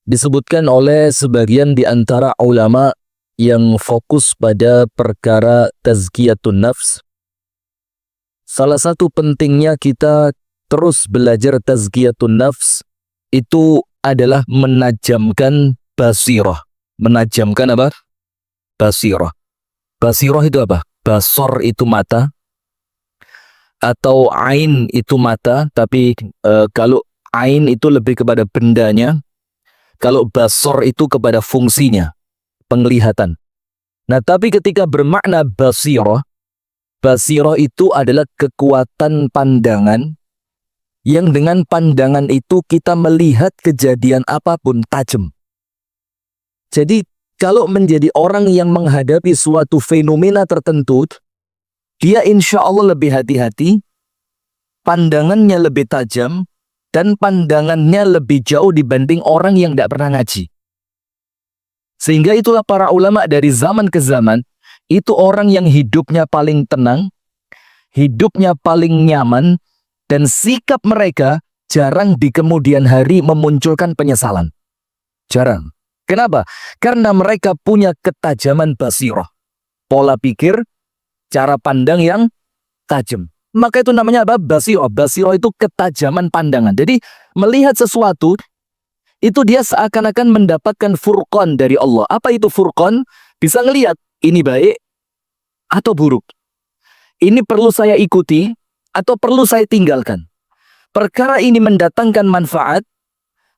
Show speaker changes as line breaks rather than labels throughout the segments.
disebutkan oleh sebagian di antara ulama yang fokus pada perkara tazkiyatun nafs. Salah satu pentingnya kita terus belajar tazkiyatun nafs itu adalah menajamkan basirah. Menajamkan apa? Basirah. Basirah itu apa? Basor itu mata, atau ain itu mata, tapi kalau ain itu lebih kepada bendanya, kalau basor itu kepada fungsinya, penglihatan. Nah, tapi ketika bermakna basirah, basirah itu adalah kekuatan pandangan yang dengan pandangan itu kita melihat kejadian apapun tajam. Jadi, kalau menjadi orang yang menghadapi suatu fenomena tertentu, dia insya Allah lebih hati-hati, pandangannya lebih tajam, dan pandangannya lebih jauh dibanding orang yang tidak pernah ngaji. Sehingga itulah para ulama dari zaman ke zaman, itu orang yang hidupnya paling tenang, hidupnya paling nyaman, dan sikap mereka jarang di kemudian hari memunculkan penyesalan. Jarang. Kenapa? Karena mereka punya ketajaman basirah. Pola pikir, cara pandang yang tajam. Maka itu namanya apa? Basirah. Basirah itu ketajaman pandangan. Jadi melihat sesuatu, itu dia seakan-akan mendapatkan furqan dari Allah. Apa itu furqan? Bisa ngelihat ini baik atau buruk. Ini perlu saya ikuti atau perlu saya tinggalkan. Perkara ini mendatangkan manfaat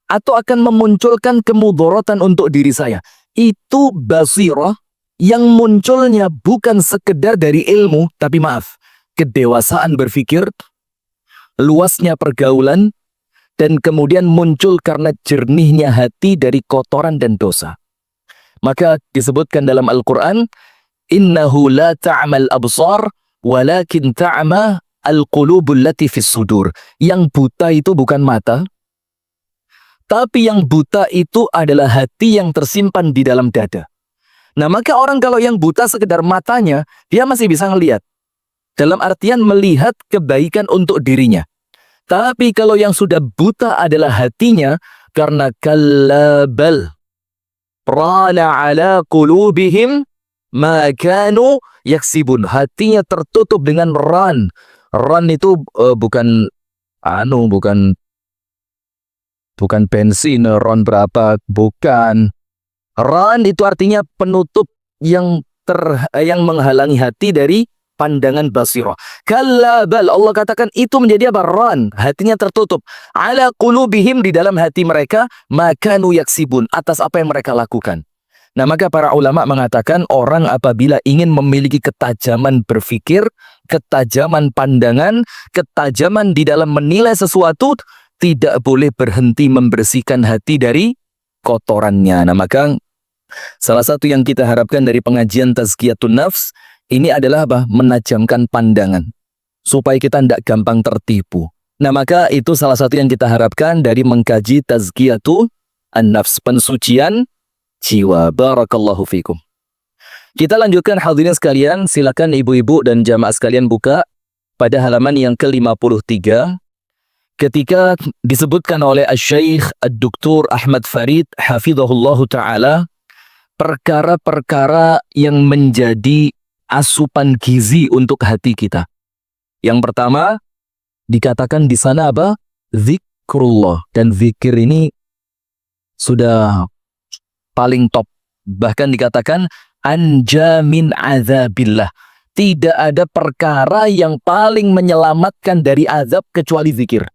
atau akan memunculkan kemudharatan untuk diri saya. Itu basirah yang munculnya bukan sekedar dari ilmu, tapi maaf, kedewasaan berpikir, luasnya pergaulan, dan kemudian muncul karena jernihnya hati dari kotoran dan dosa. Maka disebutkan dalam Al-Quran, innahu la ta'mal absar, walakin ta'ma al-qulubul lati fis sudur. Yang buta itu bukan mata, tapi yang buta itu adalah hati yang tersimpan di dalam dada. Nah, maka orang kalau yang buta sekedar matanya, dia masih bisa ngelihat. Dalam artian melihat kebaikan untuk dirinya. Tapi kalau yang sudah buta adalah hatinya, karena kallabal rana ala qulubihim ma kanu yaksibun. Hatinya tertutup dengan ran. Ran itu bukan bensin, ron berapa, bukan. Ran itu artinya penutup yang menghalangi hati dari pandangan basirah. Kallabal, Allah katakan itu menjadi apa? Ran, hatinya tertutup. Ala qulubihim, di dalam hati mereka, makanu yaksibun, atas apa yang mereka lakukan. Nah, maka para ulama mengatakan orang apabila ingin memiliki ketajaman berpikir, ketajaman pandangan, ketajaman di dalam menilai sesuatu, tidak boleh berhenti membersihkan hati dari kotorannya. Nah, maka salah satu yang kita harapkan dari pengajian tazkiyatun nafs ini adalah apa? Menajamkan pandangan supaya kita tidak gampang tertipu. Nah, maka itu salah satu yang kita harapkan dari mengkaji tazkiyatun nafs, pensucian jiwa. Barakallahu fikum. Kita lanjutkan hadirin sekalian, silakan ibu-ibu dan jamaah sekalian buka pada halaman yang ke-53. Ketika disebutkan oleh Asy-Syaikh Ad-Duktur Ahmad Farid hafizahullahu taala perkara-perkara yang menjadi asupan gizi untuk hati kita. Yang pertama dikatakan di sana apa? Zikrullah. Dan zikir ini sudah paling top. Bahkan dikatakan anja min azabillah. Tidak ada perkara yang paling menyelamatkan dari azab kecuali zikir.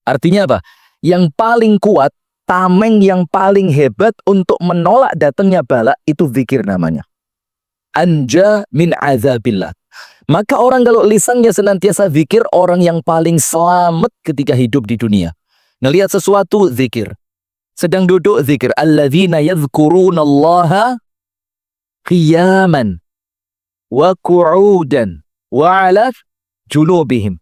Artinya apa? Yang paling kuat, tameng yang paling hebat untuk menolak datangnya bala, itu zikir namanya. Anja min azabillah. Maka orang kalau lisannya senantiasa zikir, orang yang paling selamat ketika hidup di dunia. Ngelihat sesuatu, zikir. Sedang duduk, zikir. Alladzina yadhkurunallaha qiyaman wa qu'udan wa ala junubihim.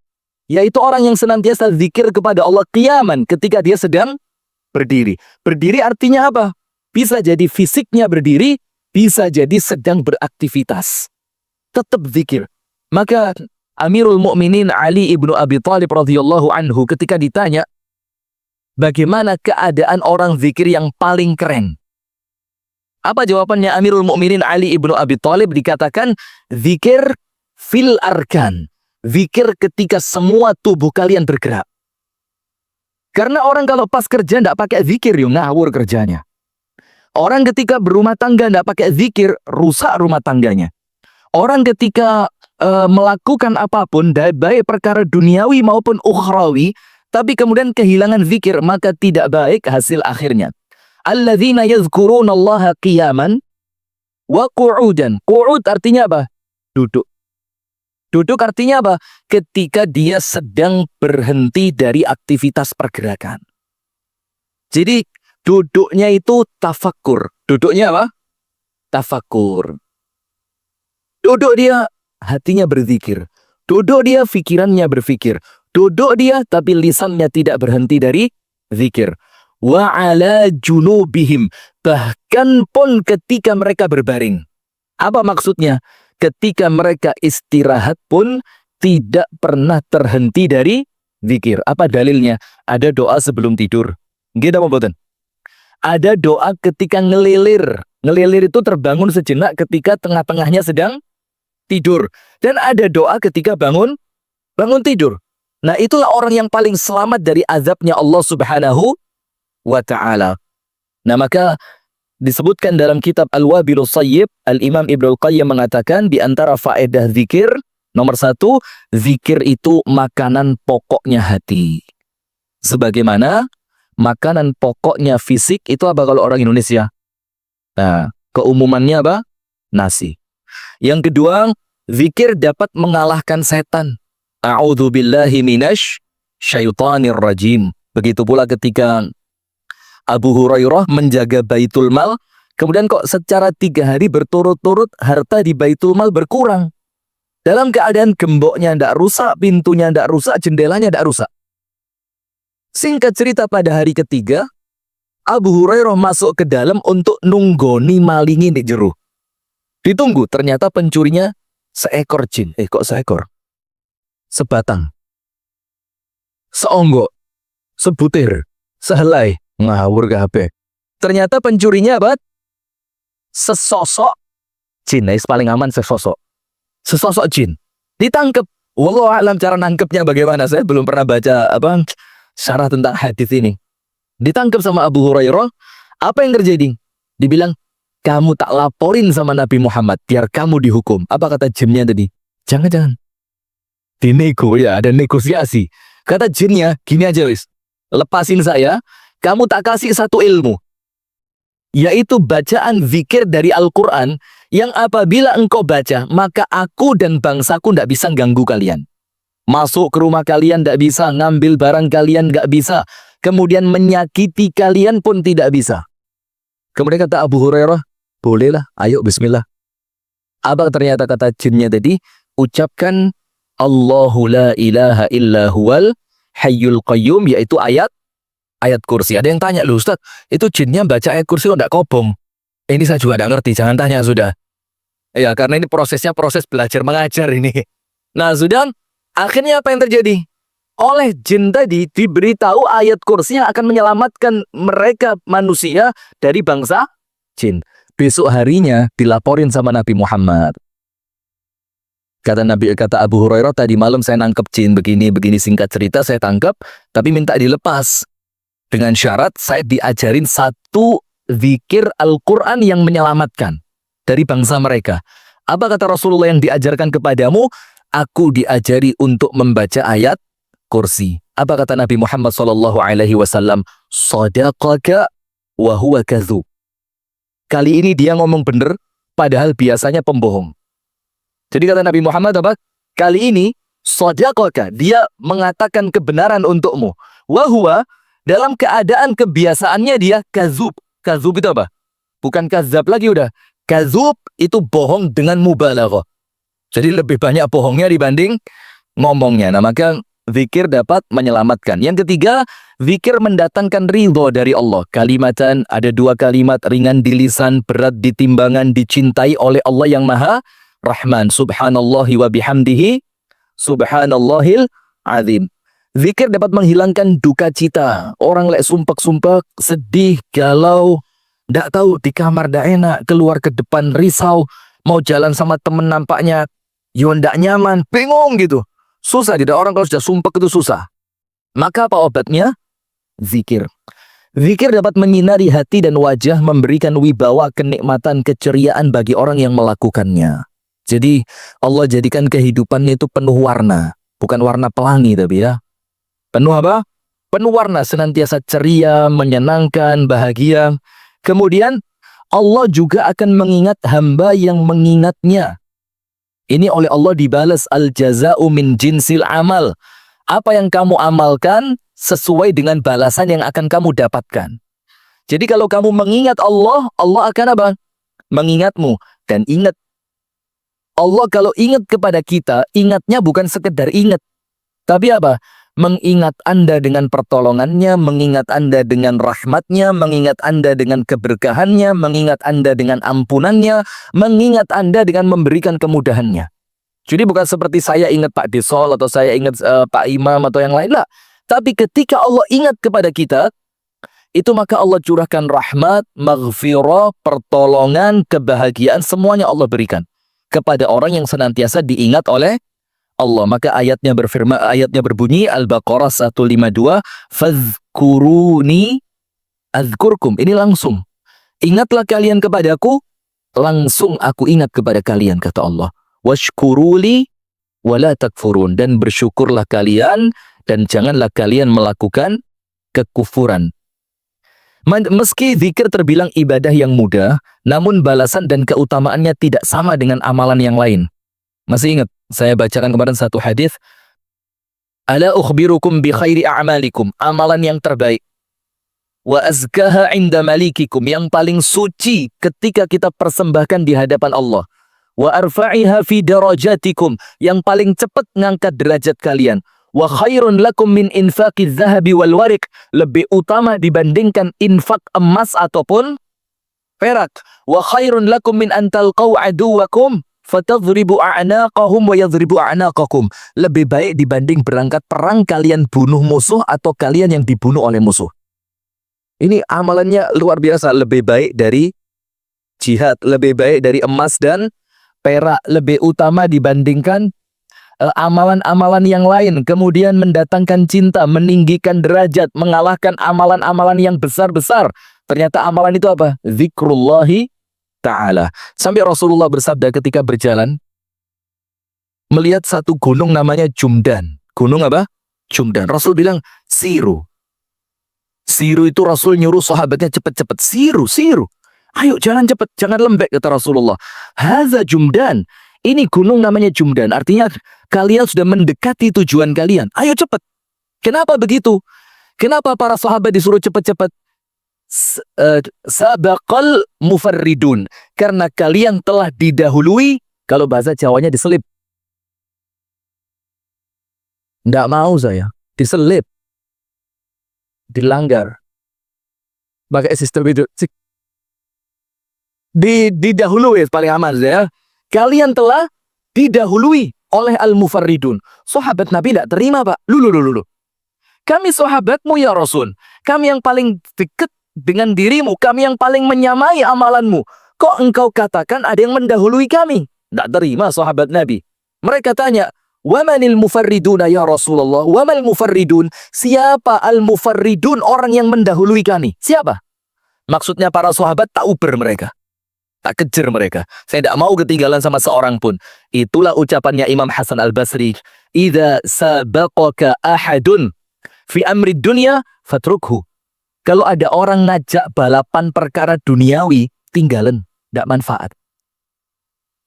Yaitu orang yang senantiasa zikir kepada Allah qiyaman, ketika dia sedang berdiri. Berdiri artinya apa? Bisa jadi fisiknya berdiri, bisa jadi sedang beraktivitas. Tetap zikir. Maka Amirul Mukminin Ali ibnu Abi Thalib radhiyallahu anhu ketika ditanya, bagaimana keadaan orang zikir yang paling keren? Apa jawabannya Amirul Mukminin Ali ibnu Abi Thalib? Dikatakan zikir fil arkan. Zikir ketika semua tubuh kalian bergerak. Karena orang kalau pas kerja tidak pakai zikir, ngawur kerjanya. Orang ketika berumah tangga tidak pakai zikir, rusak rumah tangganya. Orang ketika melakukan apapun, baik perkara duniawi maupun ukhrawi, tapi kemudian kehilangan zikir, maka tidak baik hasil akhirnya. Alladzina yadhkurunallaha qiyaman wa qu'udan. Qu'ud artinya apa? Duduk. Duduk artinya apa? Ketika dia sedang berhenti dari aktivitas pergerakan. Jadi duduknya itu tafakkur. Duduknya apa? Tafakkur. Duduk dia, hatinya berzikir. Duduk dia, pikirannya berpikir. Duduk dia, tapi lisannya tidak berhenti dari zikir. Wa ala junubihim. Bahkan pun ketika mereka berbaring. Apa maksudnya? Ketika mereka istirahat pun tidak pernah terhenti dari zikir. Apa dalilnya? Ada doa sebelum tidur. Gitu apa mboten? Ada doa ketika ngelilir. Ngelilir itu terbangun sejenak ketika tengah-tengahnya sedang tidur. Dan ada doa ketika bangun tidur. Nah, itulah orang yang paling selamat dari azabnya Allah Subhanahu wa ta'ala. Nah, maka disebutkan dalam kitab Al-Wabilus Sayyib, Al-Imam Ibnul Qayyim mengatakan di antara faedah zikir, nomor 1, zikir itu makanan pokoknya hati. Sebagaimana makanan pokoknya fisik itu apa kalau orang Indonesia? Nah, keumumannya apa? Nasi. Yang kedua, zikir dapat mengalahkan setan. A'udzubillahi minasy syaithanir rajim. Begitu pula ketika Abu Hurairah menjaga Baitul Mal, kemudian kok secara 3 hari berturut-turut harta di Baitul Mal berkurang. Dalam keadaan gemboknya tidak rusak, pintunya tidak rusak, jendelanya tidak rusak. Singkat cerita, pada hari ketiga, Abu Hurairah masuk ke dalam untuk nunggoni malingi di jero. Ditunggu, ternyata pencurinya seekor jin. Kok seekor? Sebatang. Seonggok. Sebutir. Sehelai. Ngawur ke HP. Ternyata pencurinya apa? Sesosok jin. Paling aman sesosok. Sesosok jin. Ditangkap. Wallahu a'lam cara nangkepnya bagaimana. Saya belum pernah baca syarah tentang hadis ini. Ditangkap sama Abu Hurairah. Apa yang terjadi? Dibilang, kamu tak laporin sama Nabi Muhammad, biar kamu dihukum. Apa kata jinnya tadi? Jangan. Dinego, ya, ada negosiasi. Kata jinnya, gini aja wis. Lepasin saya. Kamu tak kasih satu ilmu, yaitu bacaan zikir dari Al-Quran, yang apabila engkau baca, maka aku dan bangsaku tidak bisa ganggu kalian. Masuk ke rumah kalian tidak bisa, ngambil barang kalian tidak bisa, kemudian menyakiti kalian pun tidak bisa. Kemudian kata Abu Hurairah, bolehlah, ayo bismillah. Apa ternyata kata jinnya tadi? Ucapkan Allahu la ilaha illa huwal hayyul qayyum, yaitu ayat kursi. Ada yang tanya, loh Ustaz, itu jinnya baca ayat kursi kok tidak kobong? Ini saya juga tidak ngerti, jangan tanya sudah. Ya, karena ini prosesnya proses belajar mengajar ini. Nah, sudah, akhirnya apa yang terjadi? Oleh jin tadi diberitahu ayat kursi yang akan menyelamatkan mereka manusia dari bangsa jin. Besok harinya dilaporin sama Nabi Muhammad. Kata Abu Hurairah, tadi malam saya nangkep jin begini, singkat cerita saya tangkap, tapi minta dilepas. Dengan syarat saya diajarin satu zikir Al-Quran yang menyelamatkan dari bangsa mereka. Apa kata Rasulullah yang diajarkan kepadamu? Aku diajari untuk membaca ayat kursi. Apa kata Nabi Muhammad SAW? Sadaqaka wa huwa kadzub. Kali ini dia ngomong benar, padahal biasanya pembohong. Jadi kata Nabi Muhammad apa? Kali ini sadaqaka, dia mengatakan kebenaran untukmu. Wa huwa, dalam keadaan kebiasaannya dia kadzub. Kadzub itu apa? Bukan kadzab lagi udah. Kadzub itu bohong dengan mubalaghah. Jadi lebih banyak bohongnya dibanding ngomongnya. Nah, maka zikir dapat menyelamatkan. Yang ketiga, zikir mendatangkan ridho dari Allah. Kalimatan, ada 2 kalimat, ringan di lisan, berat di timbangan, dicintai oleh Allah yang Maha Rahman. Subhanallahi wa bihamdihi, subhanallahil azim. Zikir dapat menghilangkan duka cita. Orang lek sumpek-sumpek, sedih, galau, ndak tahu di kamar ndak enak, keluar ke depan risau, mau jalan sama temen nampaknya yo ndak nyaman, bingung gitu. Susah, tidak orang kalau sudah sumpek itu susah. Maka apa obatnya? Zikir. Zikir dapat menyinari hati dan wajah, memberikan wibawa, kenikmatan, keceriaan bagi orang yang melakukannya. Jadi Allah jadikan kehidupannya itu penuh warna. Bukan warna pelangi tapi ya. Penuh apa? Penuh warna, senantiasa ceria, menyenangkan, bahagia. Kemudian Allah juga akan mengingat hamba yang mengingatnya. Ini oleh Allah dibalas al-jaza'u min jinsil amal. Apa yang kamu amalkan sesuai dengan balasan yang akan kamu dapatkan. Jadi kalau kamu mengingat Allah, Allah akan apa? Mengingatmu. Dan ingat, Allah kalau ingat kepada kita, ingatnya bukan sekedar ingat. Tapi apa? Mengingat Anda dengan pertolongannya, mengingat Anda dengan rahmatnya, mengingat Anda dengan keberkahannya, mengingat Anda dengan ampunannya, mengingat Anda dengan memberikan kemudahannya. Jadi bukan seperti saya ingat Pak Desol atau saya ingat Pak Imam atau yang lain lah. Tapi ketika Allah ingat kepada kita, itu maka Allah curahkan rahmat, maghfirah, pertolongan, kebahagiaan, semuanya Allah berikan kepada orang yang senantiasa diingat oleh Allah. Maka ayatnya berbunyi Al-Baqarah 152, fadhkuruni adzkurkum. Ini langsung. Ingatlah kalian kepadaku, langsung aku ingat kepada kalian, kata Allah. Washkuruli wala takfurun, dan bersyukurlah kalian dan janganlah kalian melakukan kekufuran. Meski zikir terbilang ibadah yang mudah, namun balasan dan keutamaannya tidak sama dengan amalan yang lain. Masih ingat saya bacakan kemarin satu hadis, ala ukhbirukum bi khairi a'malikum, amalan yang terbaik, wa azkaha inda malikikum, yang paling suci ketika kita persembahkan di hadapan Allah, wa arfa'iha fi darajatikum, yang paling cepat ngangkat derajat kalian, wa khairun lakum min infaqiz zahabi wal warik, lebih utama dibandingkan infak emas ataupun perak, wa khairun lakum min an talqaw aduwakum fatadhribu a'naqahum wa yadhribu a'naqakum, lebih baik dibanding berangkat perang kalian bunuh musuh atau kalian yang dibunuh oleh musuh. Ini amalannya luar biasa, lebih baik dari jihad, lebih baik dari emas dan perak, lebih utama dibandingkan amalan-amalan yang lain, kemudian mendatangkan cinta, meninggikan derajat, mengalahkan amalan-amalan yang besar-besar. Ternyata amalan itu apa? Zikrullahi ta'ala. Sampai Rasulullah bersabda ketika berjalan, melihat satu gunung namanya Jumdan. Gunung apa? Jumdan. Rasul bilang, siru. Siru itu Rasul nyuruh sahabatnya cepat-cepat. Siru, siru. Ayo jalan cepat, jangan lembek, kata Rasulullah. Haza Jumdan. Ini gunung namanya Jumdan. Artinya kalian sudah mendekati tujuan kalian. Ayo cepat. Kenapa begitu? Kenapa para sahabat disuruh cepat-cepat? Sabaqal mufarridun. Karena kalian telah didahului, kalau bahasa Jawanya diselip. Nggak mau saya. Diselip. Dilanggar. Pakai sistem itu. Didahului paling aman ya. Kalian telah didahului oleh al-mufarridun. Sahabat Nabi tidak terima, Pak. Lulu. Kami sahabatmu ya Rasul. Kami yang paling dekat dengan dirimu. Kami yang paling menyamai amalanmu. Kok engkau katakan ada yang mendahului kami? Tidak terima sahabat Nabi. Mereka tanya, wamanil mufarriduna ya Rasulullah? Wamal mufarridun? Siapa al-mufarridun, orang yang mendahului kami? Siapa? Maksudnya para sahabat tak uber mereka. Tak kejar mereka. Saya tidak mau ketinggalan sama seorang pun. Itulah ucapannya Imam Hasan Al-Basri. Idza sabaqaka ahadun fi amri dunya fatrukhu. Kalau ada orang ngajak balapan perkara duniawi, tinggalan. Tidak manfaat.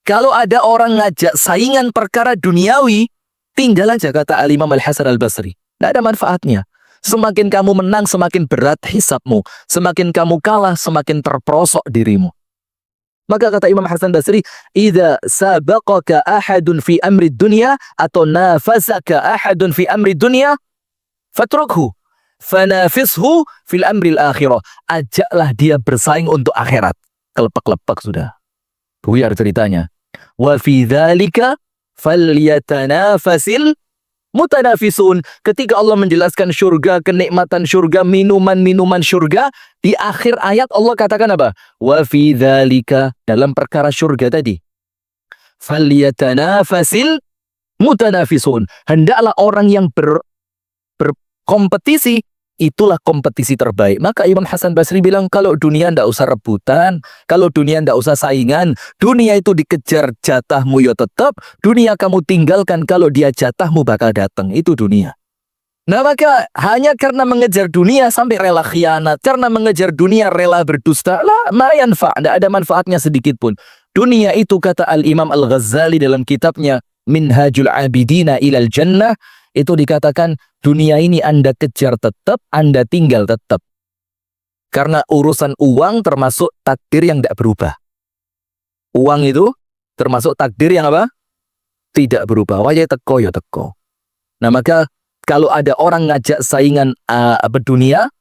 Kalau ada orang ngajak saingan perkara duniawi, tinggal aja, kata Al-Imam Al-Hasan Al-Basri. Tidak ada manfaatnya. Semakin kamu menang, semakin berat hisabmu. Semakin kamu kalah, semakin terperosok dirimu. Maka kata Imam Hasan Basri, idza sabaqaka ahadun fi amri dunya atau nafasaka ahadun fi amri dunya fatrukhu fanafishu fil amril akhirah. Ajaklah dia bersaing untuk akhirat. Kelepak-lepak sudah. Buyar ceritanya. Wa fi dzalika falyatanafasil Mutanafisun. Ketika Allah menjelaskan syurga, kenikmatan syurga, minuman-minuman syurga, di akhir ayat Allah katakan apa? Wa fi dzalika, dalam perkara syurga tadi. Falyatanafasil mutanafisun. Hendaklah orang yang berkompetisi, itulah kompetisi terbaik. Maka Imam Hasan Basri bilang, kalau dunia ndak usah rebutan, kalau dunia ndak usah saingan, dunia itu dikejar jatahmu ya tetap, dunia kamu tinggalkan kalau dia jatahmu bakal datang, itu dunia. Nah maka hanya karena mengejar dunia sampai rela khianat, karena mengejar dunia rela berdusta, lah mayanfa, ndak ada manfaatnya sedikit pun. Dunia itu kata Al-Imam Al-Ghazali dalam kitabnya Minhajul Abidina ilal Jannah, itu dikatakan dunia ini Anda kejar tetap, Anda tinggal tetap. Karena urusan uang termasuk takdir yang tidak berubah. Uang itu termasuk takdir yang apa? Tidak berubah. Wajah teko ya teko. Nah maka kalau ada orang ngajak saingan berdunia,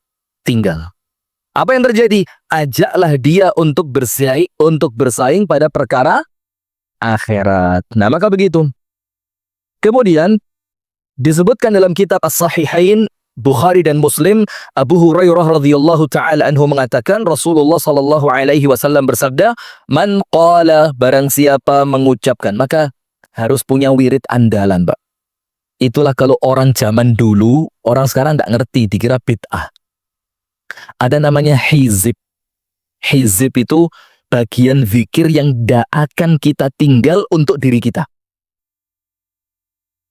tinggal. Apa yang terjadi? Ajaklah dia untuk bersaing pada perkara akhirat. Nah maka begitu. Kemudian disebutkan dalam kitab As-Sahihain Bukhari dan Muslim, Abu Hurairah radhiyallahu taala anhu mengatakan Rasulullah sallallahu alaihi wasallam bersabda, "Man qala, barang siapa mengucapkan." Maka harus punya wirid andalan, Pak. Itulah kalau orang zaman dulu, orang sekarang tidak ngerti, dikira bid'ah. Ada namanya hizib. Hizib itu bagian zikir yang tidak akan kita tinggal untuk diri kita.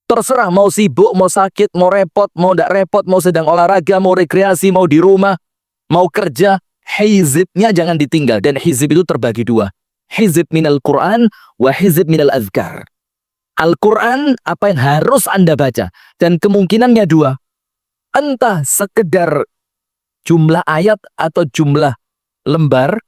Terserah mau sibuk, mau sakit, mau repot, mau tidak repot, mau sedang olahraga, mau rekreasi, mau di rumah, mau kerja, hizibnya jangan ditinggal. Dan hizib itu terbagi dua. Hizib minal Quran wa hizib minal azkar. Al-Quran apa yang harus Anda baca. Dan kemungkinannya dua. Entah sekedar jumlah ayat atau jumlah lembar.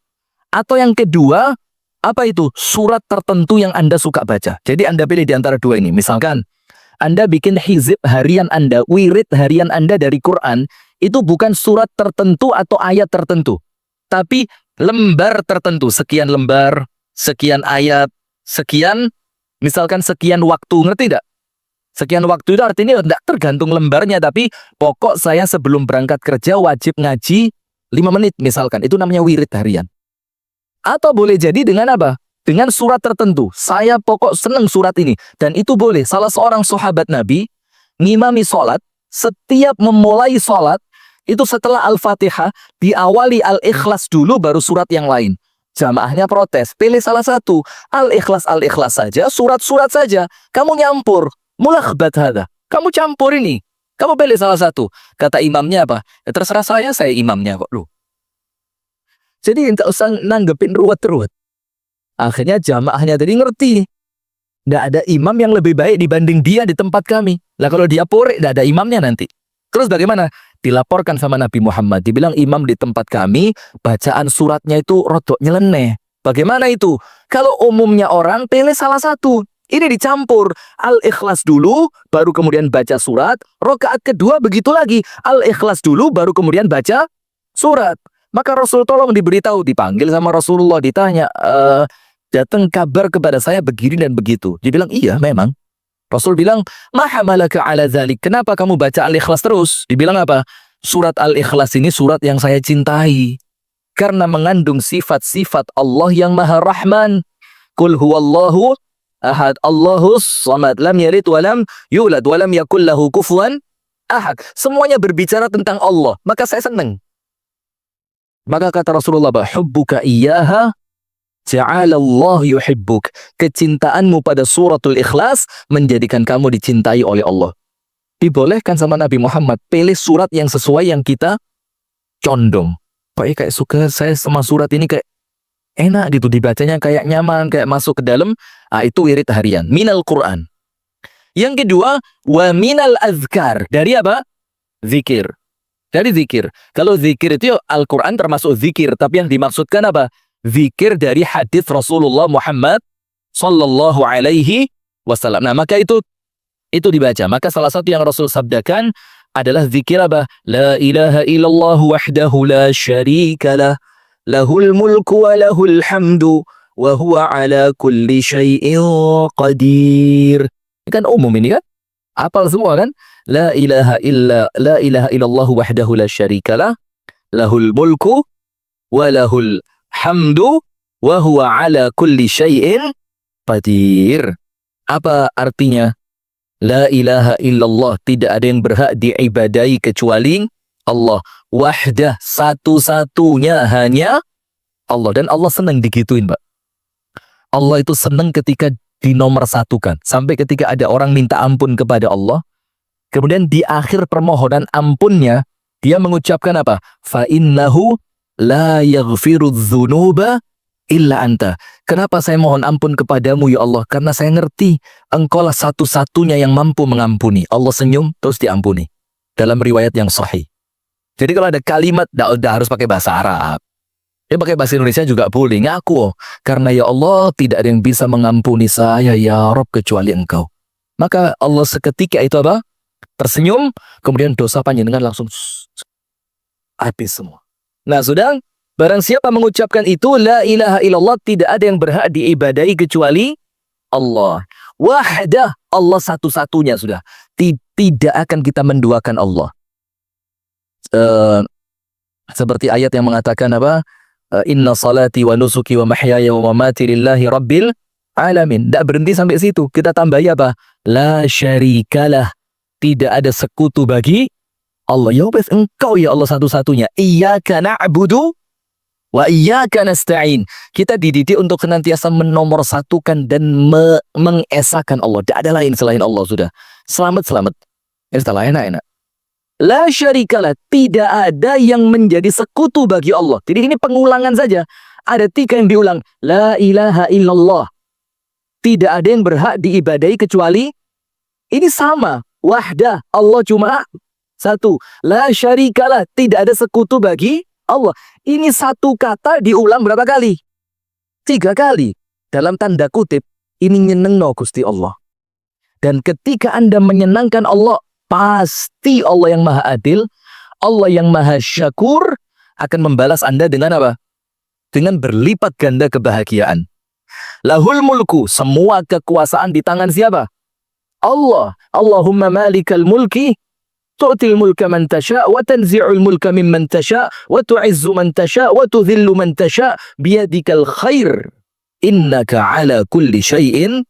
Atau yang kedua, apa itu? Surat tertentu yang Anda suka baca. Jadi Anda pilih di antara dua ini. Misalkan, Anda bikin hizib harian Anda, wirid harian Anda dari Quran, itu bukan surat tertentu atau ayat tertentu. Tapi lembar tertentu. Sekian lembar, sekian ayat, sekian, misalkan sekian waktu. Ngerti tidak? Sekian waktu itu artinya tidak tergantung lembarnya, tapi pokok saya sebelum berangkat kerja wajib ngaji 5 menit misalkan. Itu namanya wirid harian. Atau boleh jadi dengan apa? Dengan surat tertentu. Saya pokok senang surat ini. Dan itu boleh. Salah seorang sahabat Nabi ngimami sholat. Setiap memulai sholat, itu setelah Al-Fatihah, diawali Al-Ikhlas dulu baru surat yang lain. Jamaahnya protes. Pilih salah satu. Al-Ikhlas saja, surat-surat saja. Kamu nyampur. Mulakhbat hada. Kamu campur ini. Kamu pilih salah satu. Kata imamnya apa? Ya, terserah saya imamnya kok. Loh. Jadi tidak usah nanggepin ruwet-ruwet. Akhirnya jamaahnya tadi ngerti. Tidak ada imam yang lebih baik dibanding dia di tempat kami. Lah kalau dia porek, tidak ada imamnya nanti. Terus bagaimana? Dilaporkan sama Nabi Muhammad. Dibilang imam di tempat kami, bacaan suratnya itu rodok nyeleneh. Bagaimana itu? Kalau umumnya orang, pilih salah satu. Ini dicampur. Al-Ikhlas dulu, baru kemudian baca surat. Rakaat kedua begitu lagi. Al-Ikhlas dulu, baru kemudian baca surat. Maka Rasul tolong diberitahu, dipanggil sama Rasulullah, ditanya, datang kabar kepada saya begini dan begitu. Dia bilang, iya memang. Rasul bilang, ma hamalaka ala dzalik? Kenapa kamu baca Al-Ikhlas terus? Dibilang apa? Surat Al-Ikhlas ini surat yang saya cintai. Karena mengandung sifat-sifat Allah yang Maha Rahman. Qul huwallahu ahad, Allahus samad, lam yalid walam yulad walam yakul lahu kufuwan ahad. Semuanya berbicara tentang Allah. Maka saya senang. Maka kata Rasulullah, hubbuka iyyaha ja'alallahu yuhibbuk. Kecintaanmu pada suratul Ikhlas menjadikan kamu dicintai oleh Allah. Dibolehkan sama Nabi Muhammad pilih surat yang sesuai yang kita condong. Pak, kayak suka saya sama surat ini, kayak enak gitu dibacanya, kayak nyaman, kayak masuk ke dalam. Itu wirid harian minal Quran. Yang kedua, wa minal azkar. Dari apa? Zikir. Dari zikir. Kalau zikir itu Al-Quran termasuk zikir, tapi yang dimaksudkan apa? Zikir dari hadis Rasulullah Muhammad sallallahu alaihi wasallam. Nah, maka itu dibaca. Maka salah satu yang Rasul sabdakan adalah zikir apa? La ilaha illallah wahdahu la syarika lah, lahul mulku wa lahul hamdu wa huwa ala kulli syai'in qadir. Ini kan umum ini kan? Apal semua kan? La ilaha illallah wahdahu la syarikalah, lahul mulku wa lahul hamdu wa huwa ala kulli syai'in qadir. Apa artinya? La ilaha illallah, tidak ada yang berhak diibadai kecuali Allah. Wahdah, satu-satunya hanya Allah. Dan Allah senang digituin, Pak. Allah itu senang ketika dinomorsatukan. Sampai ketika ada orang minta ampun kepada Allah, kemudian di akhir permohonan ampunnya, dia mengucapkan apa? Fa innahu la yaghfiru dzunuba illa anta. Kenapa saya mohon ampun kepadamu ya Allah? Karena saya ngerti engkaulah satu-satunya yang mampu mengampuni. Allah senyum terus diampuni. Dalam riwayat yang sahih. Jadi kalau ada kalimat, tidak harus pakai bahasa Arab. Ya pakai bahasa Indonesia juga boleh. Ngaku, karena ya Allah tidak ada yang bisa mengampuni saya ya Rabb kecuali engkau. Maka Allah seketika itu apa? Tersenyum, kemudian dosa panjenengan langsung habis semua. Nah sudah, barang siapa mengucapkan itu, la ilaha illallah, tidak ada yang berhak diibadai kecuali Allah. Wahdah, Allah satu-satunya sudah. Tidak akan kita menduakan Allah. Seperti ayat yang mengatakan apa? Inna salati wa nusuki wa mahyaya wa mamati lillahi rabbil alamin. Tidak berhenti sampai situ. Kita tambahi apa? La syarikalah. Tidak ada sekutu bagi Allah. Ya wes, engkau ya Allah satu-satunya. Iyyaka na'budu wa iyyaka nasta'in. Kita dididik untuk senantiasa menomorsatukan dan mengesahkan Allah. Tidak ada lain selain Allah sudah. Selamat. Setelah enak. La syarikalah, tidak ada yang menjadi sekutu bagi Allah. Jadi ini pengulangan saja. Ada 3 yang diulang. La ilaha illallah. Tidak ada yang berhak diibadai kecuali ini sama. Wahdah, Allah cuma satu. La syarikalah, tidak ada sekutu bagi Allah. Ini satu kata diulang berapa kali? 3 kali. Dalam tanda kutip, ini nyenengno Gusti Allah. Dan ketika Anda menyenangkan Allah, pasti Allah yang maha adil, Allah yang maha syakur akan membalas Anda dengan apa? Dengan berlipat ganda kebahagiaan. Lahul mulku, semua kekuasaan di tangan siapa? Allah. Allahumma malikal mulki, tu'til mulka man tasha, wa tanzi'ul mulka mimman tasha, wa tu'izzu man tasha, wa tudhillu man tasha, biyadikal khair. Innaka ala kulli syai'in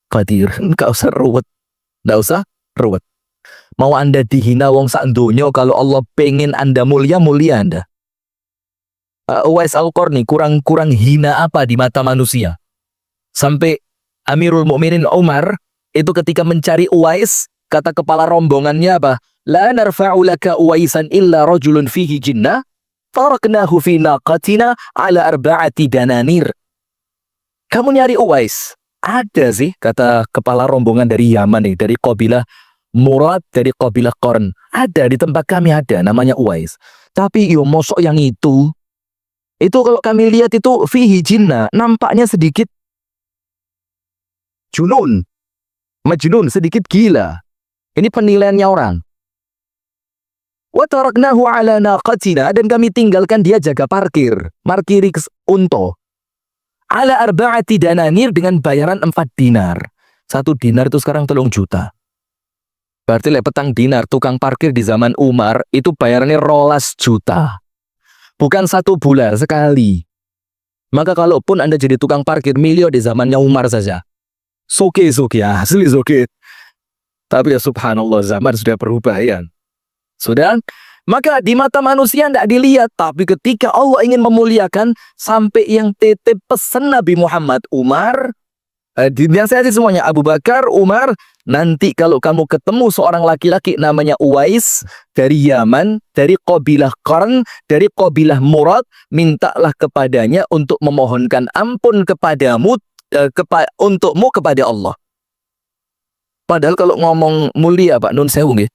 qadir. Enggak usah ruwet. Enggak usah ruwet. Mau Anda dihina wong sak donya, kalau Allah pengen Anda mulia Anda. Uwais Al-Qarni kurang hina apa di mata manusia? Sampai Amirul Mukminin Umar itu ketika mencari Uwais, kata kepala rombongannya apa? La narfa'u laka Uwaisan illa rajulun fihi jinnah, taraknahu fi naqatina ala arba'ati dananir. Kamu nyari Uwais? Ada sih, kata kepala rombongan dari Yaman nih, dari kabilah Murad, dari kabilah Qarn. Ada di tempat kami, ada namanya Uwais. Tapi yo mosok yang itu kalau kami lihat itu fihi jinnah, nampaknya sedikit Majnun, sedikit gila. Ini penilaiannya orang. Wa taraknahu ala naqatina, dan kami tinggalkan dia jaga markiri unta. Ala arba'ati dananir, dengan bayaran 4 dinar. 1 dinar itu sekarang 3 juta. Berarti petang dinar tukang parkir di zaman Umar itu bayarannya 12 juta. Bukan 1 bulan sekali. Maka kalaupun Anda jadi tukang parkir milio di zamannya Umar saja. Soke, asli soke. Tapi ya subhanallah, zaman sudah berubah ya. Sudah? Maka di mata manusia tidak dilihat. Tapi ketika Allah ingin memuliakan, sampai yang titip pesan Nabi Muhammad, Umar, dinasihati semuanya, Abu Bakar, Umar, nanti kalau kamu ketemu seorang laki-laki namanya Uwais, dari Yaman, dari kabilah Qarn, dari kabilah Murad, mintalah kepadanya untuk memohonkan ampun kepadamu, untukmu kepada Allah. Padahal kalau ngomong mulia Pak Nun Sewu nggih,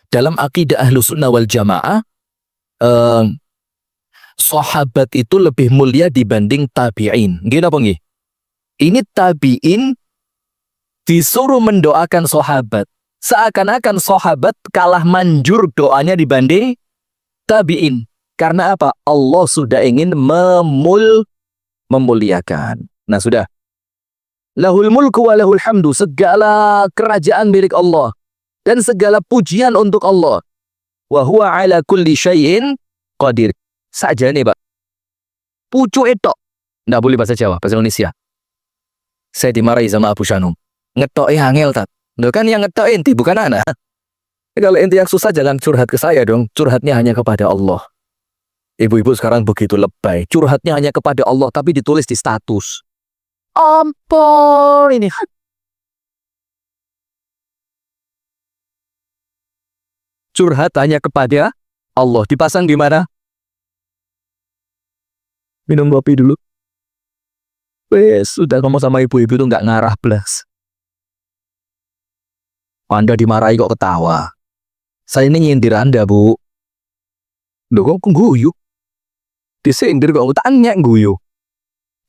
dalam akidah Ahlus Sunnah wal Jamaah, sahabat itu lebih mulia dibanding tabi'in. Nggih napa nggih? Ini tabi'in disuruh mendoakan sahabat. Seakan-akan sahabat kalah manjur doanya dibanding tabi'in. Karena apa? Allah sudah ingin memuliakan. Nah sudah. Lahul mulku wa lahul hamdu. Segala kerajaan milik Allah. dan segala pujian untuk Allah. Wa huwa ala kulli syai'in qadir. Saja nih, Pak. Pucuk itu. Nggak boleh bahasa Jawa, bahasa Indonesia. Saya dimarahi sama Abu Shanum. Ngetok angel, Tat. Loh kan yang ngetok inti, bukan anak. Kalau inti yang susah jangan curhat ke saya dong. Curhatnya hanya kepada Allah. Ibu-ibu sekarang begitu lebay. Curhatnya hanya kepada Allah, tapi ditulis di status. Ampun ini. Curhat hanya kepada Allah. Dipasang di mana? Minum kopi dulu. Wes, sudah ngomong sama ibu-ibu itu nggak ngarah belas. Anda dimarahi kok ketawa. Saya ini nyindir Anda, Bu. Loh kok guyu? Disindir kok tanya guyu.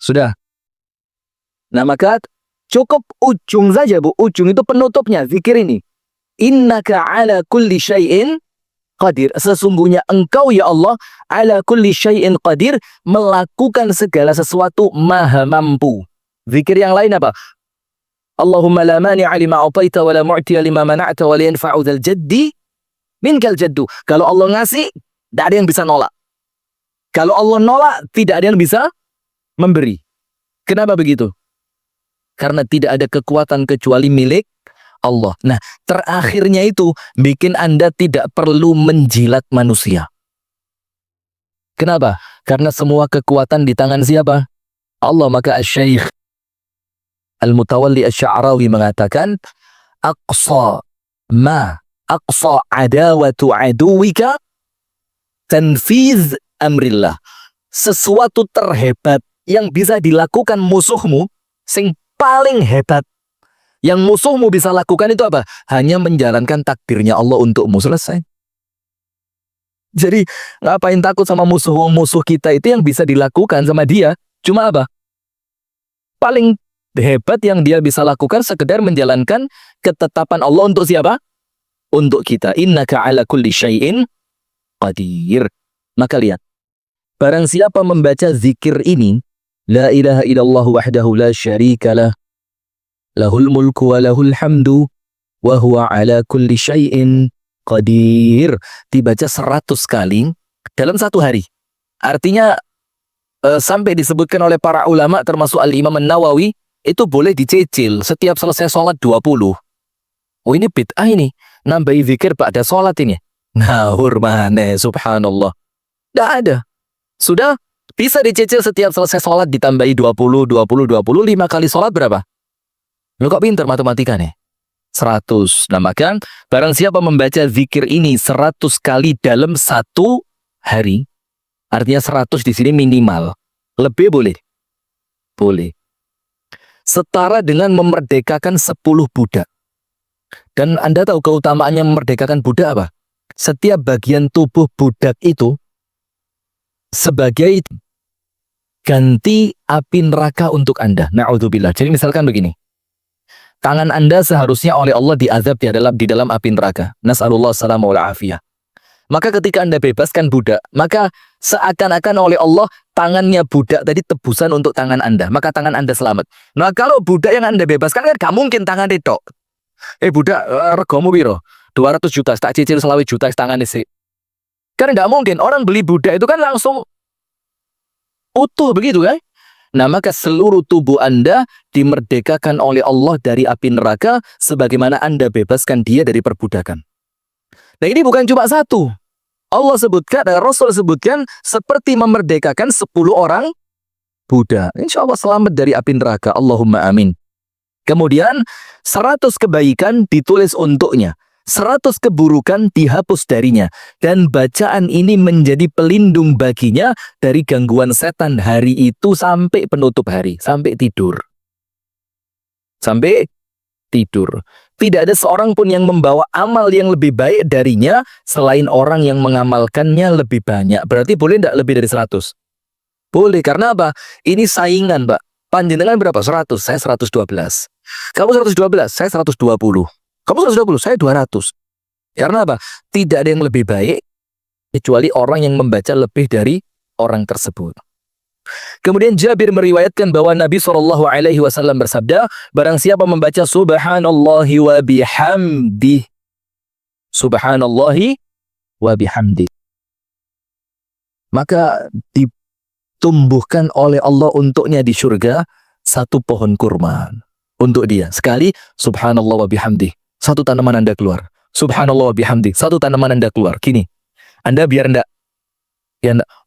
Sudah. Nah maka cukup ujung saja, Bu. Ujung itu penutupnya, zikir ini. Innaka ala kulli syai'in qadir. Sesungguhnya engkau ya Allah ala kulli syai'in qadir, melakukan segala sesuatu maha mampu. Zikir yang lain apa? Allahumma la mani'a lima a'taita wa la mu'tiya lima mana'ta wa la yanfa'u dzal jaddi minkal jaddu. Kalau Allah ngasih, tidak ada yang bisa nolak. Kalau Allah nolak, tidak ada yang bisa memberi. Kenapa begitu? Karena tidak ada kekuatan kecuali milik Allah. Nah, terakhirnya itu bikin Anda tidak perlu menjilat manusia. Kenapa? Karena semua kekuatan di tangan siapa? Allah. Maka Asy-Syaikh Al-Mutawalli Asy-Sya'rawi mengatakan, aqsa adawatu aduwika tanfiz amrillah. Sesuatu terhebat yang bisa dilakukan musuhmu, sing paling hebat yang musuhmu bisa lakukan itu apa? Hanya menjalankan takdirnya Allah untukmu. Selesai. Jadi ngapain takut sama musuh kita itu yang bisa dilakukan sama dia? Cuma apa? Paling hebat yang dia bisa lakukan sekedar menjalankan ketetapan Allah untuk siapa? Untuk kita. Innaka ala kulli syai'in qadir. Maka lihat. Barang siapa membaca zikir ini, la ilaha illallah wahdahu la syarikalah, lahul mulku wa lahul hamdu wa huwa ala kulli syai'in qadir, dibaca 100 kali dalam satu hari. Artinya sampai disebutkan oleh para ulama termasuk Al-Imam An-Nawawi, itu boleh dicicil setiap selesai sholat 20. Oh ini bid'ah ini, nambahi zikir ba'da sholat ini. Ngawur mana, subhanallah. Tidak ada. Sudah bisa dicicil setiap selesai sholat ditambahi 20, 5 kali sholat berapa? Lu kok pinter matematika nih? 100. Nah maka barang siapa membaca zikir ini 100 kali dalam satu hari, artinya 100 di sini minimal. Lebih boleh? Boleh. Setara dengan memerdekakan 10 budak. Dan Anda tahu keutamaannya memerdekakan budak apa? Setiap bagian tubuh budak itu sebagai ganti api neraka untuk Anda. Na'udzubillah. Jadi misalkan begini. Tangan Anda seharusnya oleh Allah diazab di dalam api neraka. Nas'alullah salamu wal afiyah. Maka ketika Anda bebaskan budak, maka seakan-akan oleh Allah tangannya budak tadi tebusan untuk tangan Anda. Maka tangan Anda selamat. Nah kalau budak yang Anda bebaskan kan gak mungkin tangan itu. Budak, regomu piro? 200 juta, tak cicil selawi juta tangan isi. Kan nggak mungkin. Orang beli budak itu kan langsung utuh begitu kan? Nah maka seluruh tubuh Anda dimerdekakan oleh Allah dari api neraka sebagaimana Anda bebaskan dia dari perbudakan. Nah ini bukan cuma satu. Allah sebutkan, Rasul sebutkan seperti memerdekakan 10 orang budak. Insya Allah selamat dari api neraka. Allahumma amin. Kemudian 100 kebaikan ditulis untuknya. 100 keburukan dihapus darinya. Dan bacaan ini menjadi pelindung baginya dari gangguan setan hari itu sampai penutup hari. Sampai tidur. Sampai tidur. Tidak ada seorang pun yang membawa amal yang lebih baik darinya selain orang yang mengamalkannya lebih banyak. Berarti boleh tidak lebih dari 100? Boleh. Karena apa? Ini saingan, Pak. Panjenengan berapa? 100. Saya 112. Kamu 112. Saya 120. Kamu 120, saya 200. Karena apa? Tidak ada yang lebih baik kecuali orang yang membaca lebih dari orang tersebut. Kemudian Jabir meriwayatkan bahwa Nabi SAW bersabda, barang siapa membaca subhanallahi wa bihamdih Subhanallahi wa bihamdi. Maka ditumbuhkan oleh Allah untuknya di surga satu pohon kurma untuk dia. Sekali subhanallah wa bihamdi, satu tanaman Anda keluar. Subhanallah wa bihamdi, satu tanaman Anda keluar. Gini, Anda biar ndak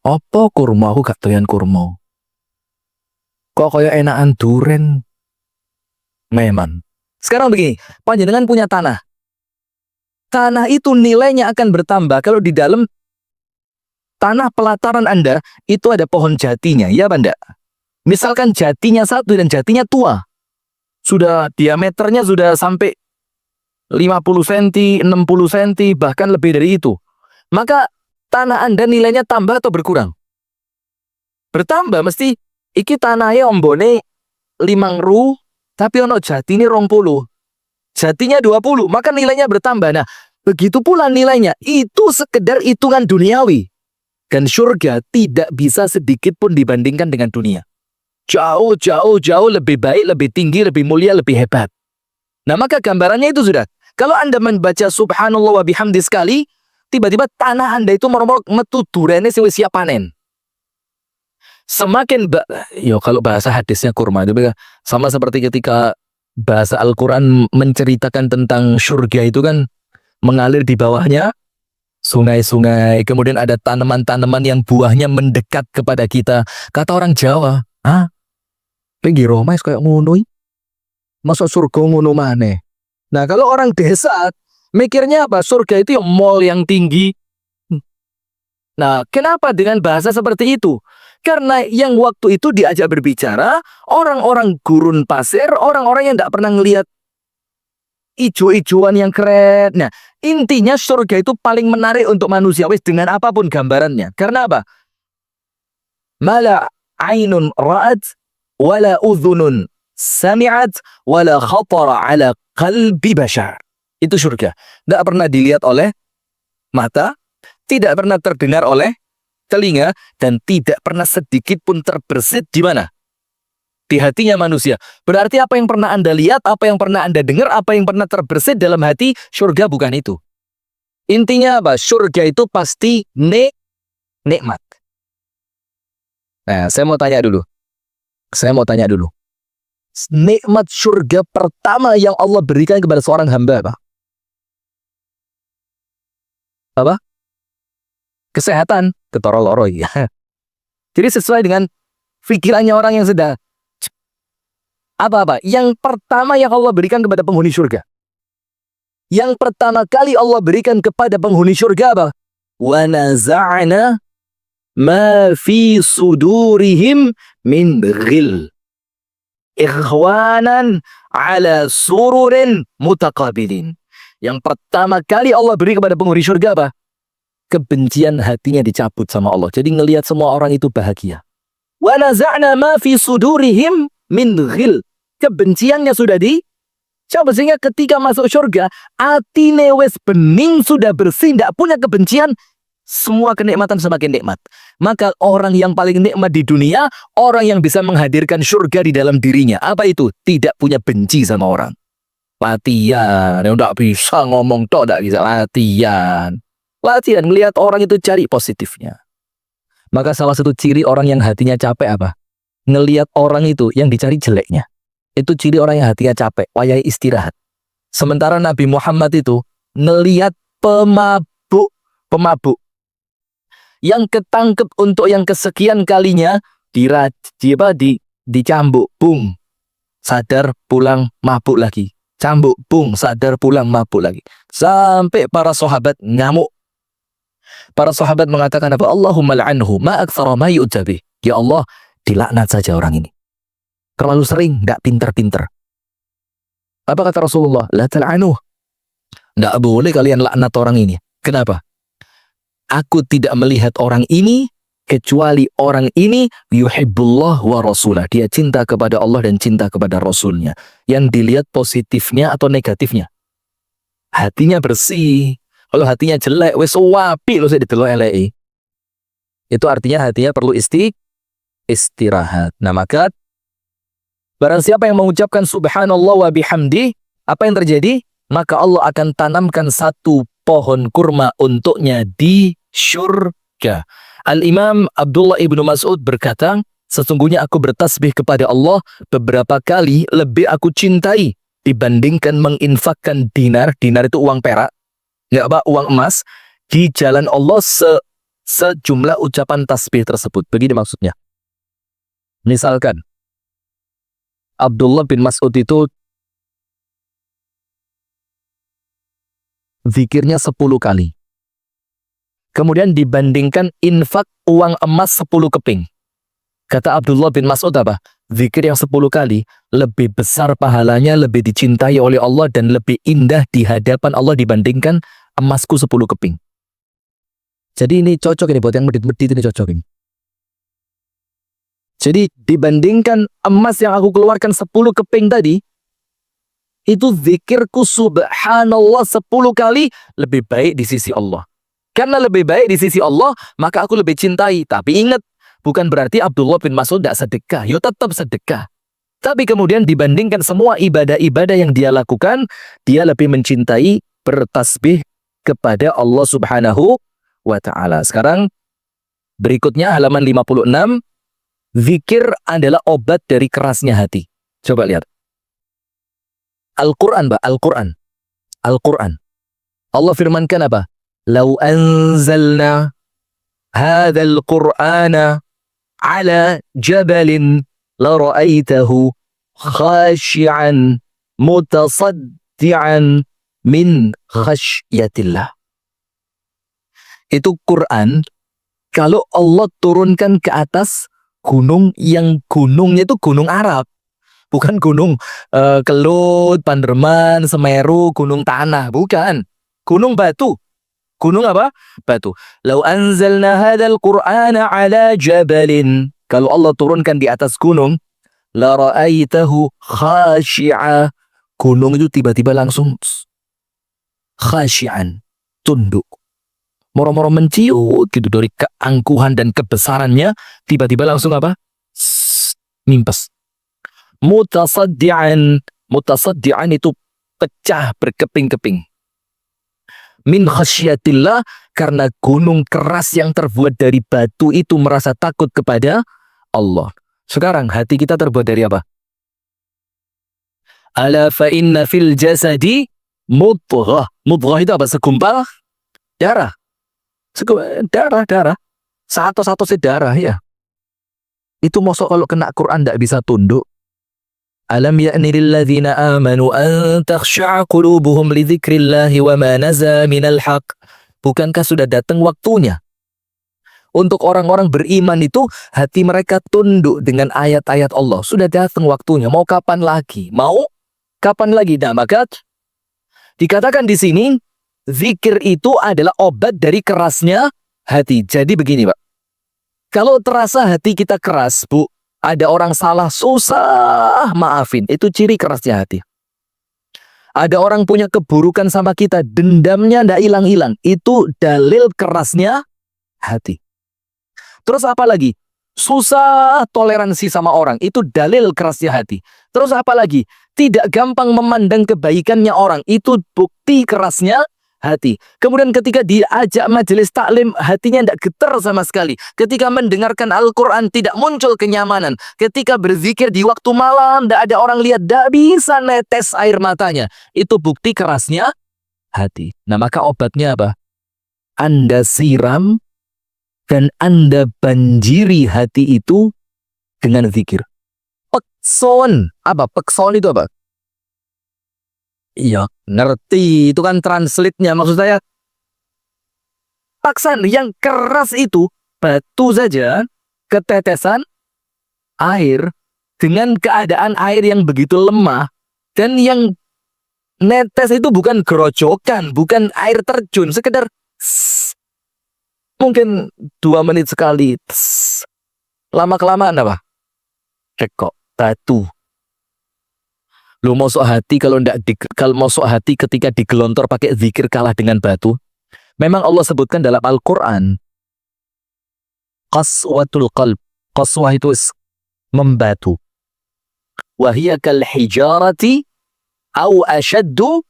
apa kurma aku gak doyan kurma. Kok kayak enakan duren. Memang. Sekarang begini, panjenengan punya tanah. Tanah itu nilainya akan bertambah kalau di dalam tanah pelataran Anda itu ada pohon jatinya, ya Banda? Misalkan jatinya satu dan jatinya tua. Sudah diameternya sudah sampai 50 cm, 60 cm, bahkan lebih dari itu. Maka tanah Anda nilainya tambah atau berkurang? Bertambah, mesti iki tanahnya ombone 5.000, tapi ono jati ini 20. Jatinya 20, maka nilainya bertambah. Nah, begitu pula nilainya. Itu sekedar hitungan duniawi. Dan surga tidak bisa sedikit pun dibandingkan dengan dunia. Jauh lebih baik, lebih tinggi, lebih mulia, lebih hebat. Nah, maka gambarannya itu sudah. Kalau Anda membaca subhanallah wa bihamdi sekali, tiba-tiba tanah Anda itu meromok metu durene sing wis siap panen. Semakin kalau bahasa hadisnya kurma itu sama seperti ketika bahasa Al-Quran menceritakan tentang surga itu kan mengalir di bawahnya sungai-sungai, kemudian ada tanaman-tanaman yang buahnya mendekat kepada kita. Kata orang Jawa, pinggir Roma kayak ngono, masuk surga ngono maneh. Nah, kalau orang desa mikirnya apa? Surga itu mall yang tinggi. Nah, kenapa dengan bahasa seperti itu? Karena yang waktu itu diajak berbicara orang-orang gurun pasir, orang-orang yang tidak pernah ngelihat ijo-ijoan yang keren. Nah, intinya surga itu paling menarik untuk manusia wis dengan apapun gambarannya. Karena apa? Mala ainun ra'at wala udhunun sami'at wala khatara ala qalbi bashar. Itu surga. Tidak pernah dilihat oleh mata, tidak pernah terdengar oleh telinga, dan tidak pernah sedikit pun terbersit di mana? Di hatinya manusia. Berarti apa yang pernah Anda lihat, apa yang pernah Anda dengar, apa yang pernah terbersit dalam hati, surga bukan itu. Intinya apa? Surga itu pasti nikmat. Nah, saya mau tanya dulu. Nikmat surga pertama yang Allah berikan kepada seorang hamba apa? Apa? Kesehatan, ketoro-loro ya. Jadi sesuai dengan pikirannya orang yang sudah apa-apa. Yang pertama yang Allah berikan kepada penghuni surga. Yang pertama kali Allah berikan kepada penghuni surga apa? Wa naza'na ma fi sudurihim min ghil. Ikhwanan ala sururin mutaqabilin. Yang pertama kali Allah beri kepada penghuni surga apa? Kebencian hatinya dicabut sama Allah. Jadi ngelihat semua orang itu bahagia. Wa naza'na ma fi sudurihim min ghil. Kebenciannya sudah dicabut, sehingga ketika masuk surga, atine wis bening, sudah bersih, tidak punya kebencian, semua kenikmatan semakin nikmat. Maka orang yang paling nikmat di dunia, orang yang bisa menghadirkan surga di dalam dirinya. Apa itu? Tidak punya benci sama orang. Latihan, yang tidak bisa ngomong tok, tidak bisa latihan, melihat orang itu cari positifnya. Maka salah satu ciri orang yang hatinya capek apa? Ngelihat orang itu yang dicari jeleknya. Itu ciri orang yang hatinya capek, wayai istirahat. Sementara Nabi Muhammad itu ngelihat pemabuk yang ketangkep untuk yang kesekian kalinya dicambuk, bung, sadar, pulang, mabuk lagi. Cambuk, bung, sadar, pulang, mabuk lagi. Sampai para sahabat ngamuk. Para sahabat mengatakan apa? Allahumma la'anhu ma aktsara ma yu'tabi. Ya Allah, dilaknat saja orang ini. Terlalu sering, tidak pinter-pinter. Apa kata Rasulullah? La tal'anuh. Tidak boleh kalian laknat orang ini. Kenapa? Aku tidak melihat orang ini kecuali orang ini yuhibbullah wa rasulah. Dia cinta kepada Allah dan cinta kepada Rasulnya. Yang dilihat positifnya atau negatifnya. Hatinya bersih. Kalau hatinya jelek, wes wapi lo saya ditelok LEI. Itu artinya hatinya perlu istirahat. Nah, maka barang siapa yang mengucapkan subhanallah wa bihamdi, apa yang terjadi? Maka Allah akan tanamkan satu pohon kurma untuknya di syurga. Al-Imam Abdullah ibnu Mas'ud berkata, sesungguhnya aku bertasbih kepada Allah beberapa kali lebih aku cintai dibandingkan menginfakkan dinar. Dinar itu uang perak, nggak apa, uang emas, di jalan Allah sejumlah ucapan tasbih tersebut. Begini maksudnya. Misalkan, Abdullah bin Mas'ud itu zikirnya 10 kali. Kemudian dibandingkan infak uang emas 10 keping. Kata Abdullah bin Mas'ud apa? Zikir yang 10 kali lebih besar pahalanya, lebih dicintai oleh Allah, dan lebih indah di hadapan Allah dibandingkan emasku 10 keping. Jadi ini cocok ini buat yang medit-medit, ini cocok ini. Jadi dibandingkan emas yang aku keluarkan 10 keping tadi, itu zikirku subhanallah 10 kali lebih baik di sisi Allah. Karena lebih baik di sisi Allah, maka aku lebih cintai. Tapi ingat, bukan berarti Abdullah bin Mas'ud tidak sedekah. Ya tetap sedekah. Tapi kemudian dibandingkan semua ibadah-ibadah yang dia lakukan, dia lebih mencintai bertasbih kepada Allah subhanahu wa ta'ala. Sekarang, berikutnya halaman 56. Zikir adalah obat dari kerasnya hati. Coba lihat. Al-Quran, Mbak. Al-Quran. Al-Quran. Allah firmankan apa? Lau anzalna hadzal Qur'ana ala jabalin la ra'aitahu khashi'an mutasaddian min khasyatillah. Itu Quran kalau Allah turunkan ke atas gunung yang gunungnya itu gunung Arab. Bukan gunung Kelut, Panderman, Semeru, gunung tanah. Bukan. Gunung batu. Gunung apa? Batu. Lau anzalna hadzal Qur'ana ala jabalin. Kalau Allah turunkan di atas gunung, la ra'aitahu khashi'a. Gunung itu tiba-tiba langsung khashi'an, tunduk. Moro-moro menciut gitu dari keangkuhan dan kebesarannya, tiba-tiba langsung apa? Mimpes. Mutasaddian. Mutasaddian itu pecah berkeping-keping. Min khasyatillah, karena gunung keras yang terbuat dari batu itu merasa takut kepada Allah. Sekarang hati kita terbuat dari apa? Ala fa inna fil jasadi mudghah. Mudghah itu apa? Segumpal darah. Darah. Satu-satu darah ya. Itu mosok kalau kena Quran tidak bisa tunduk. Alam ya'ni lilladzina amanu an takhsha'a qulubuhum li dzikrillahi wa ma nazala minal haqq. Bukankah sudah datang waktunya untuk orang-orang beriman itu hati mereka tunduk dengan ayat-ayat Allah? Sudah datang waktunya. Mau kapan lagi? Mau kapan lagi? Nah, maka dikatakan di sini zikir itu adalah obat dari kerasnya hati. Jadi begini, Pak. Kalau terasa hati kita keras, Bu, ada orang salah, susah maafin. Itu ciri kerasnya hati. Ada orang punya keburukan sama kita, dendamnya tidak hilang-hilang. Itu dalil kerasnya hati. Terus apa lagi? Susah toleransi sama orang. Itu dalil kerasnya hati. Terus apa lagi? Tidak gampang memandang kebaikannya orang. Itu bukti kerasnya hati. Kemudian ketika diajak majelis taklim, hatinya tidak getar sama sekali. Ketika mendengarkan Al-Quran, tidak muncul kenyamanan. Ketika berzikir di waktu malam, tidak ada orang lihat, tidak bisa netes air matanya. Itu bukti kerasnya hati. Nah, maka obatnya apa? Anda siram dan Anda banjiri hati itu dengan zikir. Pekson. Apa? Pekson itu apa? Iya, ngerti. Itu kan translate-nya. Maksud saya, paksaan yang keras itu, batu saja, ketetesan air, dengan keadaan air yang begitu lemah, dan yang netes itu bukan gerojokan, bukan air terjun, sekedar mungkin 2 menit sekali. Lama-kelamaan apa? Cekok, batu. Lu masuk hati kalau masuk hati ketika digelontor pakai zikir kalah dengan batu. Memang Allah sebutkan dalam Al-Quran, qaswatul qalb. Qaswah itu membatu. Wahiyya kal hijarati au ashaddu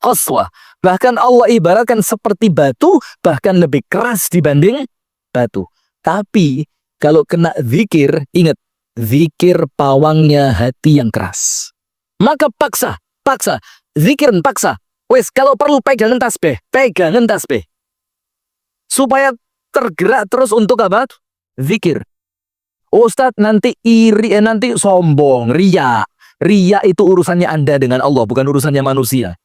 qaswah. Bahkan Allah ibaratkan seperti batu, bahkan lebih keras dibanding batu. Tapi kalau kena zikir, ingat, zikir pawangnya hati yang keras. Maka paksa, zikir paksa. Wes, kalau perlu pegangan tasbih, supaya tergerak terus untuk apa? Zikir. Ustadz nanti iri, nanti sombong, ria. Ria itu urusannya Anda dengan Allah, bukan urusannya manusia.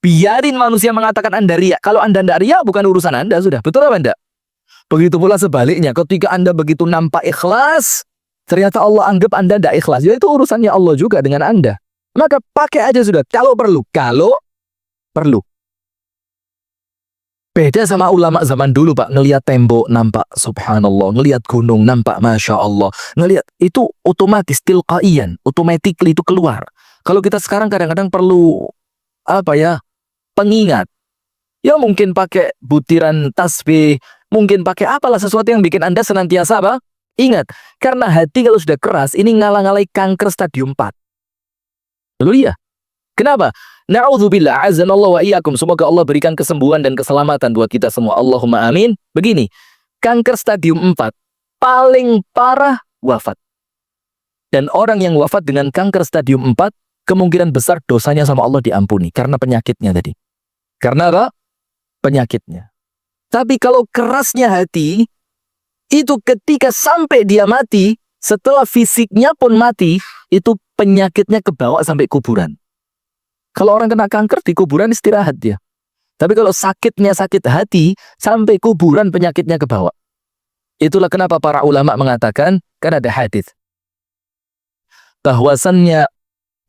Biarin manusia mengatakan Anda ria. Kalau Anda tidak ria, bukan urusan Anda, sudah. Betul apa enggak? Begitu pula sebaliknya, ketika Anda begitu nampak ikhlas, ternyata Allah anggap Anda tidak ikhlas. Ya itu urusannya Allah juga dengan Anda. Maka pakai aja sudah, kalau perlu. Beda sama ulama zaman dulu, Pak. Ngelihat tembok nampak subhanallah, ngelihat gunung nampak masya Allah, ngelihat itu otomatis tilqaiyan, automatically itu keluar. Kalau kita sekarang kadang-kadang perlu pengingat. Ya mungkin pakai butiran tasbih, mungkin pakai apalah sesuatu yang bikin Anda senantiasa ingat. Karena hati kalau sudah keras, ini ngalah-ngalai kanker stadium 4. Lalu ya, kenapa? Na'udzubillah, azanallah wa iyyakum. Semoga Allah berikan kesembuhan dan keselamatan buat kita semua. Allahumma amin. Begini, kanker stadium 4 paling parah wafat. Dan orang yang wafat dengan kanker stadium 4 kemungkinan besar dosanya sama Allah diampuni karena penyakitnya tadi. Karena apa? Penyakitnya. Tapi kalau kerasnya hati, itu ketika sampai dia mati, setelah fisiknya pun mati, itu penyakitnya kebawa sampai kuburan. Kalau orang kena kanker di kuburan istirahat dia. Tapi kalau sakitnya sakit hati, sampai kuburan penyakitnya kebawa. Itulah kenapa para ulama mengatakan, kan ada hadis bahwasannya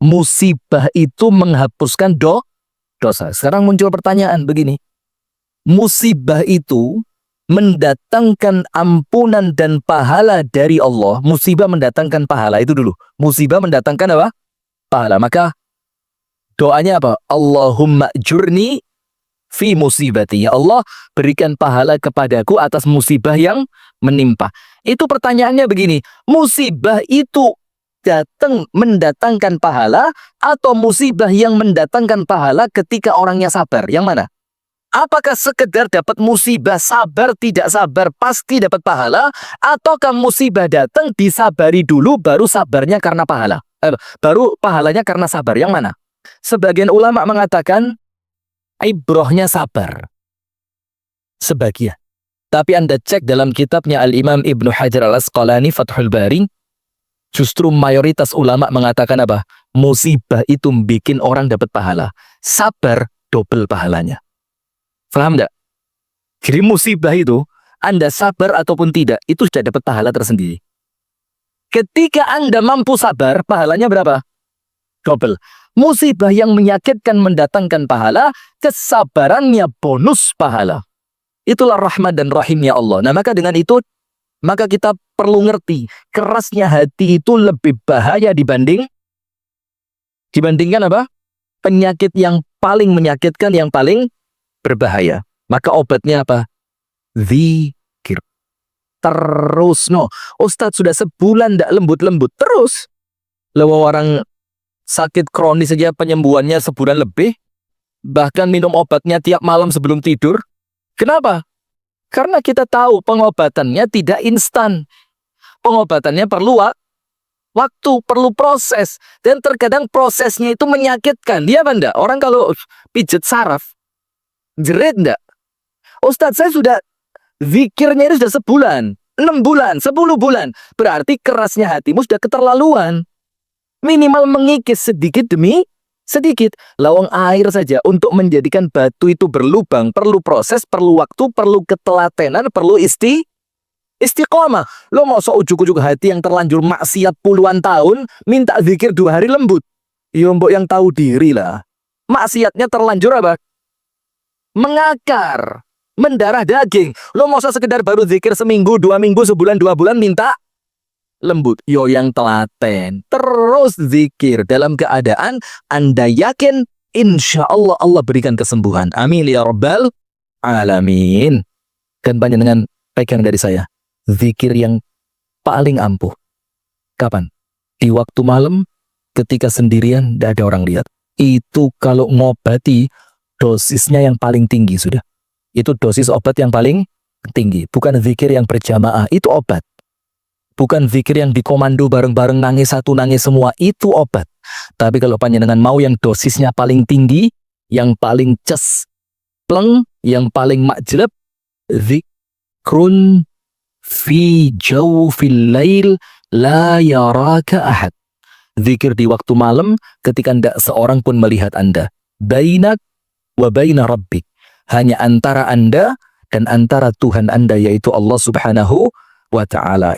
musibah itu menghapuskan dosa. Sekarang muncul pertanyaan begini. Musibah itu mendatangkan ampunan dan pahala dari Allah. Musibah mendatangkan pahala, itu dulu. Musibah mendatangkan apa? Pahala. Maka doanya apa? Allahumma jurni fi musibati. Ya Allah, berikan pahala kepadaku atas musibah yang menimpa. Itu pertanyaannya begini. Musibah itu mendatangkan pahala atau musibah yang mendatangkan pahala ketika orangnya sabar? Yang mana? Apakah sekedar dapat musibah, sabar tidak sabar pasti dapat pahala, ataukah musibah datang disabari dulu baru sabarnya karena pahala? Baru pahalanya karena sabar? Yang mana? Sebagian ulama mengatakan ibrohnya sabar. Sebagian. Tapi Anda cek dalam kitabnya Al-Imam Ibnu Hajar Al-Asqalani Fathul Bari, justru mayoritas ulama mengatakan apa? Musibah itu bikin orang dapat pahala. Sabar double pahalanya. Paham enggak? Jadi musibah itu, Anda sabar ataupun tidak, itu sudah dapat pahala tersendiri. Ketika Anda mampu sabar, pahalanya berapa? Double. Musibah yang menyakitkan mendatangkan pahala, kesabarannya bonus pahala. Itulah rahmat dan rahimnya Allah. Nah, maka dengan itu, maka kita perlu ngerti, kerasnya hati itu lebih bahaya dibandingkan apa? Penyakit yang paling menyakitkan, yang paling berbahaya. Maka obatnya apa? Zikir. Terus, Ustadz sudah sebulan tidak lembut-lembut. Terus. Lalu orang sakit kronis saja penyembuhannya sebulan lebih. Bahkan minum obatnya tiap malam sebelum tidur. Kenapa? Karena kita tahu pengobatannya tidak instan. Pengobatannya perlu waktu, perlu proses. Dan terkadang prosesnya itu menyakitkan. Dia apa enggak? Orang kalau pijet saraf, jerit enggak? Ustadz, saya sudah zikirnya itu sudah sebulan, 6 bulan, 10 bulan. Berarti kerasnya hatimu sudah keterlaluan. Minimal mengikis sedikit demi sedikit. Lawang air saja untuk menjadikan batu itu berlubang, perlu proses, perlu waktu, perlu ketelatenan, perlu istiqomah. Lo mau ujuk-ujuk hati yang terlanjur maksiat puluhan tahun, minta zikir 2 hari lembut. Ya mbok yang tahu diri lah. Maksiatnya terlanjur apa? Mengakar, mendarah daging. Lo mau sekedar baru zikir seminggu, 2 minggu, sebulan, 2 bulan minta lembut. Yo yang telaten. Terus zikir dalam keadaan Anda yakin insya Allah Allah berikan kesembuhan. Amin ya rabbal alamin. Dan panjenengan pegang dari saya, zikir yang paling ampuh kapan? Di waktu malam ketika sendirian, tidak ada orang lihat. Itu kalau ngobati dosisnya yang paling tinggi sudah. Itu dosis obat yang paling tinggi. Bukan zikir yang berjamaah, itu obat. Bukan zikir yang dikomando bareng-bareng nangis satu nangis semua, itu obat. Tapi kalau panjenengan mau yang dosisnya paling tinggi, yang paling pleng, yang paling makjleb, zikrun fi jawfil lail la yaraka ahad. Zikir di waktu malam ketika tidak seorang pun melihat Anda. Bainak wa baina rabbik. Hanya antara Anda dan antara Tuhan Anda, yaitu Allah Subhanahu wa ta'ala.